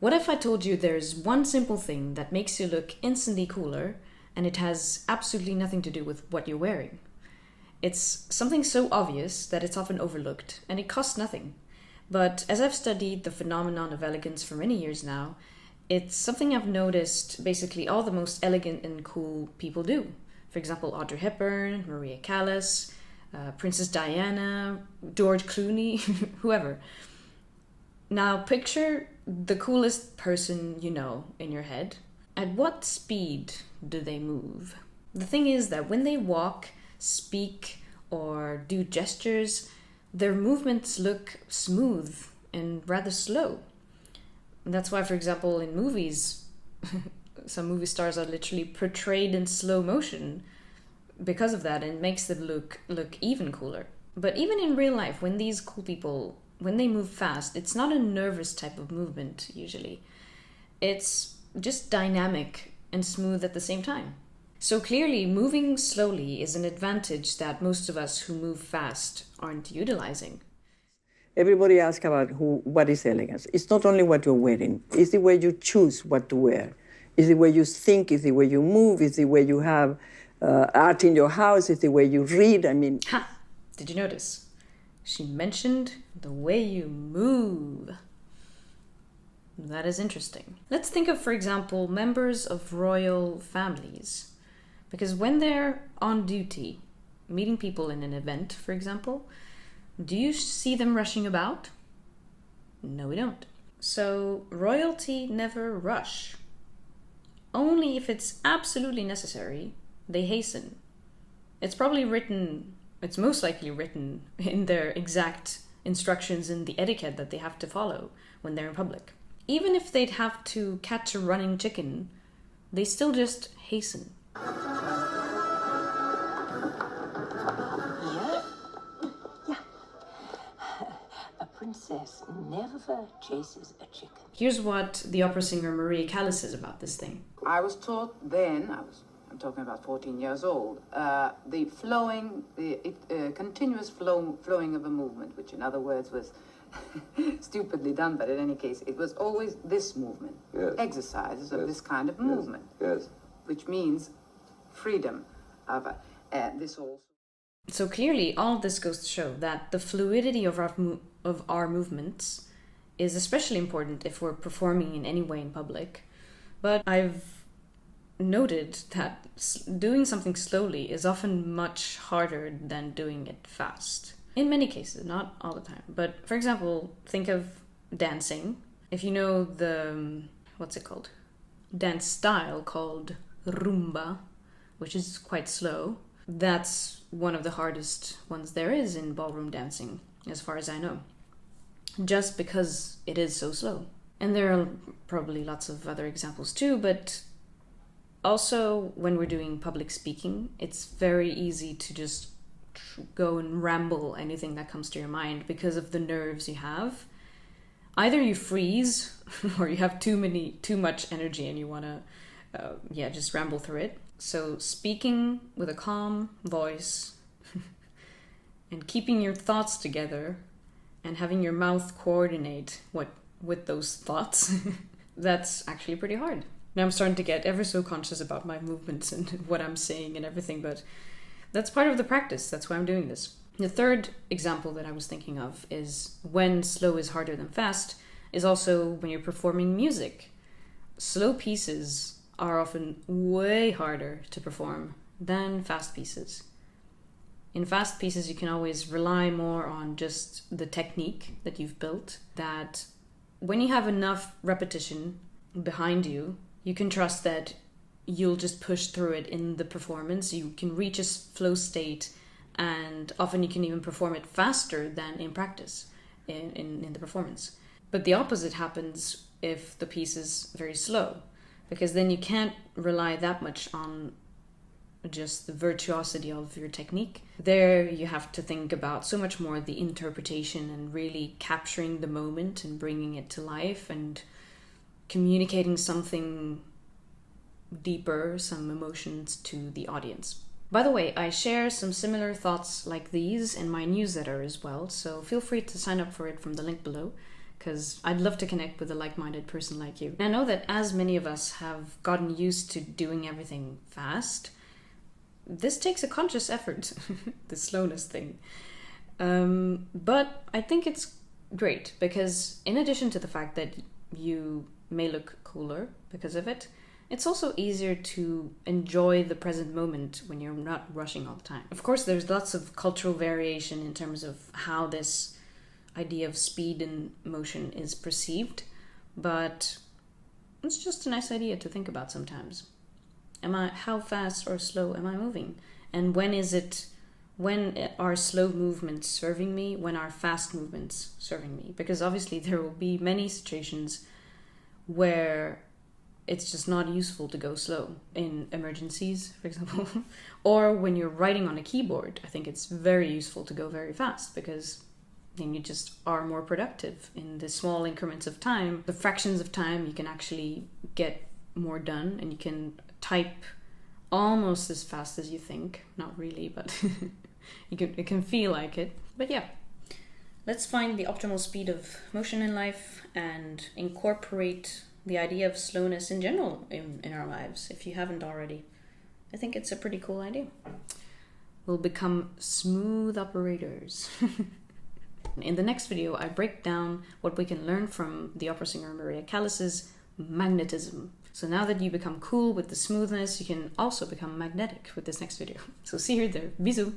What if I told you there's one simple thing that makes you look instantly cooler, and it has absolutely nothing to do with what you're wearing? It's something so obvious that it's often overlooked, and it costs nothing. But as I've studied the phenomenon of elegance for many years now, it's something I've noticed basically all the most elegant and cool people do. For example, Audrey Hepburn, Maria Callas, Princess Diana, George Clooney, whoever. Now picture the coolest person you know in your head. At what speed do they move? The thing is that when they walk, speak, or do gestures, their movements look smooth and rather slow. And that's why, for example, in movies, some movie stars are literally portrayed in slow motion because of that, and it makes them look even cooler. But even in real life, when these cool people, when they move fast, it's not a nervous type of movement usually. It's just dynamic and smooth at the same time. So clearly, moving slowly is an advantage that most of us who move fast aren't utilizing. Everybody asks about what is elegance. It's not only what you're wearing, it's the way you choose what to wear. It's the way you think, it's the way you move, it's the way you have art in your house, it's the way you read. Ha! Did you notice? She mentioned the way you move. That is interesting. Let's think of, for example, members of royal families. Because when they're on duty, meeting people in an event, for example, do you see them rushing about? No, we don't. So, royalty never rush. Only if it's absolutely necessary, they hasten. It's most likely written in their exact instructions in the etiquette that they have to follow when they're in public. Even if they'd have to catch a running chicken, they still just hasten. Princess never chases a chicken. Here's what the opera singer Maria Callas says about this thing. I was taught then, I'm talking about 14 years old, the continuous flowing of a movement, which in other words was stupidly done, but in any case, it was always this movement, exercises of this kind of movement, which means freedom of this also. So clearly, all of this goes to show that the fluidity of our movements is especially important if we're performing in any way in public. But I've noted that doing something slowly is often much harder than doing it fast. In many cases, not all the time. But for example, think of dancing. If you know the, dance style called rumba, which is quite slow, that's one of the hardest ones there is in ballroom dancing, as far as I know. Just because it is so slow. And there are probably lots of other examples too, but also when we're doing public speaking, it's very easy to just go and ramble anything that comes to your mind because of the nerves you have. Either you freeze or you have too much energy and you want to just ramble through it. So speaking with a calm voice and keeping your thoughts together and having your mouth coordinate with those thoughts, that's actually pretty hard. Now I'm starting to get ever so conscious about my movements and what I'm saying and everything, but that's part of the practice. That's why I'm doing this. The third example that I was thinking of is when slow is harder than fast is also when you're performing music. Slow pieces are often way harder to perform than fast pieces. In fast pieces, you can always rely more on just the technique that you've built, that when you have enough repetition behind you, you can trust that you'll just push through it in the performance. You can reach a flow state, and often you can even perform it faster than in practice in the performance. But the opposite happens if the piece is very slow, because then you can't rely that much on just the virtuosity of your technique. There you have to think about so much more the interpretation and really capturing the moment and bringing it to life and communicating something deeper, some emotions to the audience. By the way, I share some similar thoughts like these in my newsletter as well, so feel free to sign up for it from the link below, because I'd love to connect with a like-minded person like you. And I know that as many of us have gotten used to doing everything fast, this takes a conscious effort, the slowness thing. But I think it's great because in addition to the fact that you may look cooler because of it, it's also easier to enjoy the present moment when you're not rushing all the time. Of course, there's lots of cultural variation in terms of how this idea of speed and motion is perceived, but it's just a nice idea to think about sometimes. How fast or slow am I moving? And when are slow movements serving me? When are fast movements serving me? Because obviously there will be many situations where it's just not useful to go slow in emergencies, for example, or when you're writing on a keyboard. I think it's very useful to go very fast because then you just are more productive in the small increments of time. The fractions of time you can actually get more done, and you can type almost as fast as you think. Not really, but it can feel like it. But yeah, let's find the optimal speed of motion in life and incorporate the idea of slowness in general in our lives, if you haven't already. I think it's a pretty cool idea. We'll become smooth operators. In the next video, I break down what we can learn from the opera singer Maria Callas's magnetism. So now that you become cool with the smoothness, you can also become magnetic with this next video. So see you there. Bisous!